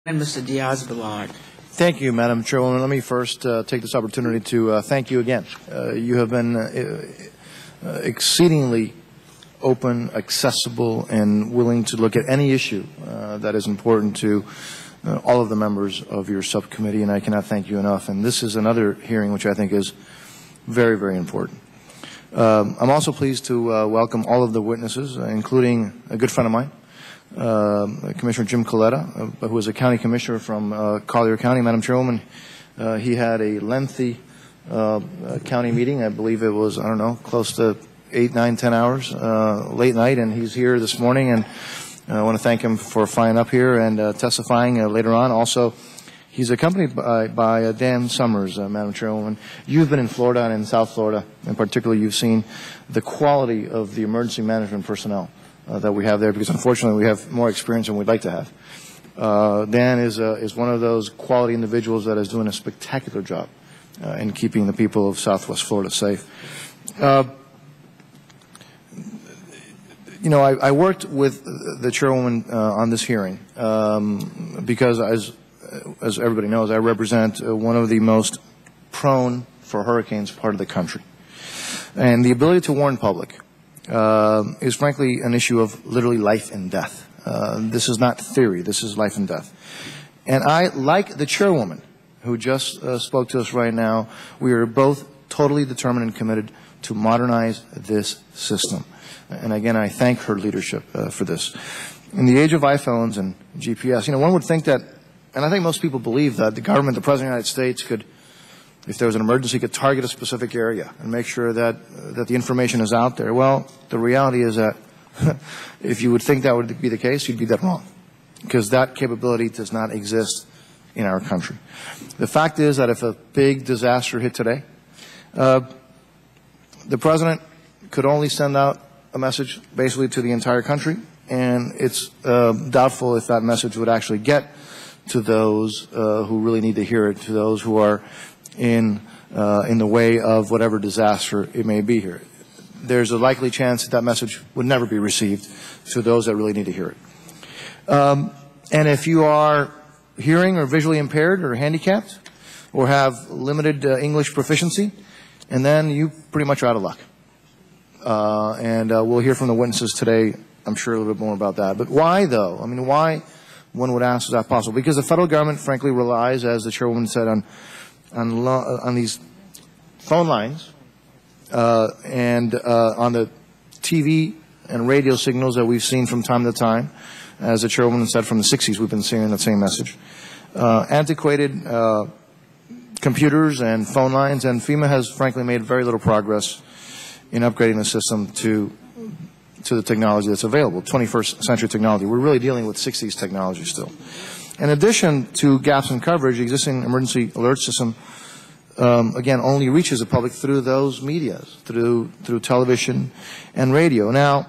And Mr. Diaz-Balart. Thank you, Madam Chairwoman. Let me first take this opportunity to thank you again. You have been exceedingly open, accessible, and willing to look at any issue that is important to all of the members of your subcommittee, and I cannot thank you enough. And this is another hearing which I think is very, very important. I'm also pleased to welcome all of the witnesses, including a good friend of mine, Commissioner Jim Coletta, who is a county commissioner from Collier County. Madam Chairwoman, he had a lengthy county meeting. I believe it was, I don't know, close to 8, 9, 10 hours late night, and he's here this morning, and I want to thank him for flying up here and testifying later on. Also, he's accompanied by Dan Summers, Madam Chairwoman. You've been in Florida and in South Florida, in particular, you've seen the quality of the emergency management personnel that we have there, because unfortunately we have more experience than we'd like to have. Dan is one of those quality individuals that is doing a spectacular job in keeping the people of Southwest Florida safe. You know, I worked with the chairwoman on this hearing because, as everybody knows, I represent one of the most prone for hurricanes part of the country. And the ability to warn public is frankly an issue of literally life and death. This is not theory. This is life and death. And I, like the chairwoman who just spoke to us right now, we are both totally determined and committed to modernize this system. And again, I thank her leadership for this. In the age of iPhones and GPS, you know, one would think that, and I think most people believe that the government, the President of the United States could, if there was an emergency, could target a specific area and make sure that the information is out there. Well, the reality is that if you would think that would be the case, you'd be dead wrong, because that capability does not exist in our country. The fact is that if a big disaster hit today, the President could only send out a message basically to the entire country, and it's doubtful if that message would actually get to those who really need to hear it, to those who are in the way of whatever disaster it may be here. There's a likely chance that that message would never be received to those that really need to hear it. And if you are hearing or visually impaired or handicapped or have limited English proficiency, and then you pretty much are out of luck. And we'll hear from the witnesses today, I'm sure, a little bit more about that. But why, though? I mean, why, one would ask, is that possible? Because the federal government, frankly, relies, as the chairwoman said, on these phone lines and on the TV and radio signals that we've seen from time to time. As the chairwoman said, from the 60s, we've been seeing that same message. Antiquated computers and phone lines, and FEMA has, frankly, made very little progress in upgrading the system to the technology that's available, 21st century technology. We're really dealing with 60s technology still. In addition to gaps in coverage, the existing emergency alert system, again, only reaches the public through those medias, through television and radio. Now,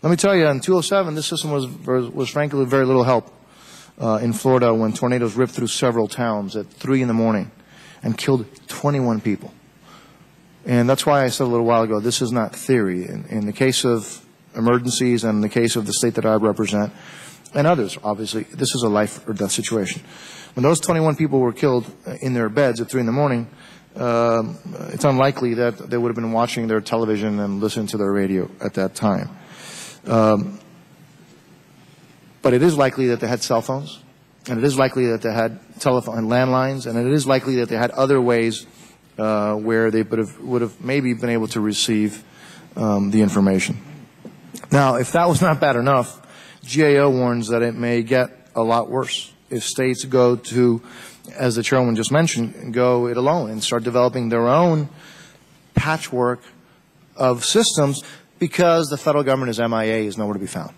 let me tell you, in 2007, this system was frankly with very little help in Florida when tornadoes ripped through several towns at 3 in the morning and killed 21 people. And that's why I said a little while ago, this is not theory. In the case of emergencies and in the case of the state that I represent, and others, obviously, this is a life or death situation. When those 21 people were killed in their beds at 3 in the morning, it's unlikely that they would have been watching their television and listening to their radio at that time. But it is likely that they had cell phones, and it is likely that they had telephone and landlines, and it is likely that they had other ways where they would have maybe been able to receive the information. Now, if that was not bad enough, GAO warns that it may get a lot worse if states go to, as the chairwoman just mentioned, go it alone and start developing their own patchwork of systems, because the federal government is MIA, is nowhere to be found.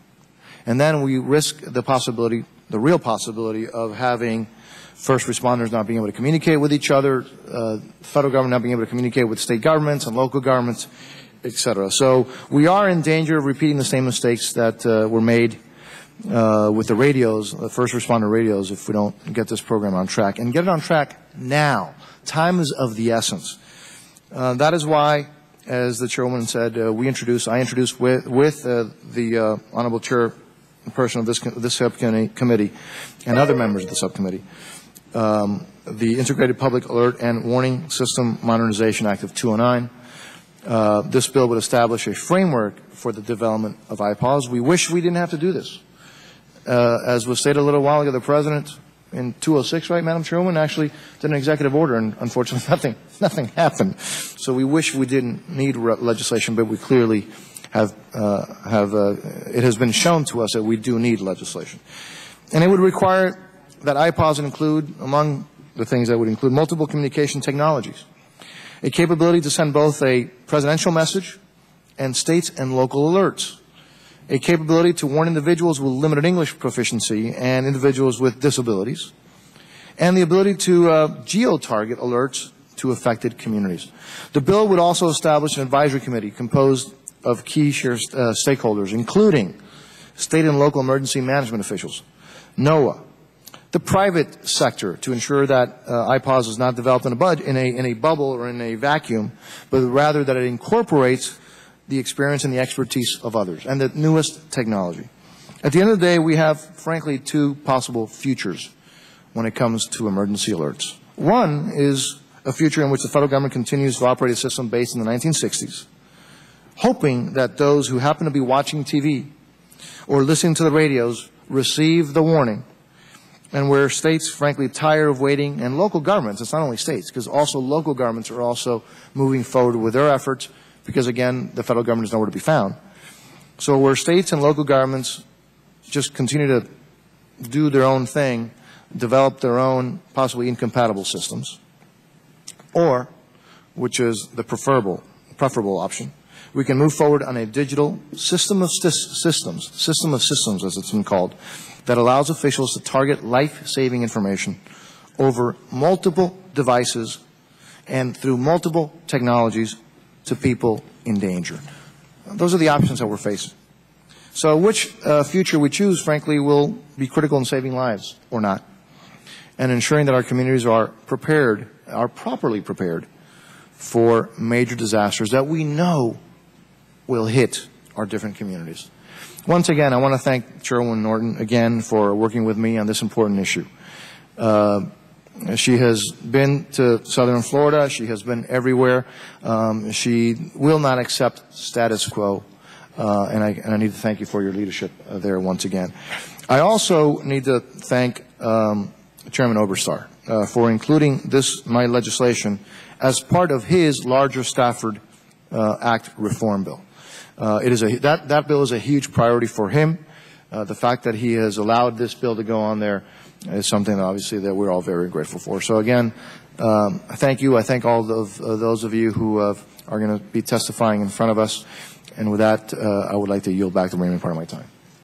And then we risk the possibility, the real possibility, of having first responders not being able to communicate with each other, federal government not being able to communicate with state governments and local governments, et cetera. So we are in danger of repeating the same mistakes that were made with the radios, the first responder radios, if we don't get this program on track. And get it on track now. Time is of the essence. That is why, as the chairwoman said, I introduced with the Honorable Chair person of this subcommittee and other members of the subcommittee, the Integrated Public Alert and Warning System Modernization Act of 2009. This bill would establish a framework for the development of iPods. We wish we didn't have to do this. As was stated a little while ago, the President in 2006, right, Madam Chairwoman, actually did an executive order, and unfortunately nothing happened. So we wish we didn't need legislation, but we clearly it has been shown to us that we do need legislation. And it would require that iPods include, among the things that would include, multiple communication technologies, a capability to send both a presidential message and states and local alerts, a capability to warn individuals with limited English proficiency and individuals with disabilities, and the ability to geo-target alerts to affected communities. The bill would also establish an advisory committee composed of key stakeholders, including state and local emergency management officials, NOAA, the private sector, to ensure that iPods is not developed in a bubble or in a vacuum, but rather that it incorporates the experience and the expertise of others and the newest technology. At the end of the day, we have, frankly, two possible futures when it comes to emergency alerts. One is a future in which the federal government continues to operate a system based in the 1960s, hoping that those who happen to be watching TV or listening to the radios receive the warning, and where states, frankly, tired of waiting, and local governments, it's not only states, because also local governments are also moving forward with their efforts, because, again, the federal government is nowhere to be found. So where states and local governments just continue to do their own thing, develop their own possibly incompatible systems, or, which is the preferable option, we can move forward on a digital system of systems, as it's been called, that allows officials to target life-saving information over multiple devices and through multiple technologies to people in danger. Those are the options that we're facing. So which future we choose, frankly, will be critical in saving lives or not, and ensuring that our communities are properly prepared for major disasters that we know will hit our different communities. Once again, I want to thank Chairwoman Norton again for working with me on this important issue. She has been to southern Florida. She has been everywhere. She will not accept status quo, and I need to thank you for your leadership there once again. I also need to thank Chairman Oberstar for including my legislation as part of his larger Stafford Act reform bill. That bill is a huge priority for him. The fact that he has allowed this bill to go on there is something that obviously that we're all very grateful for. So again, thank you. I thank all of those of you who are going to be testifying in front of us. And with that, I would like to yield back the remaining part of my time.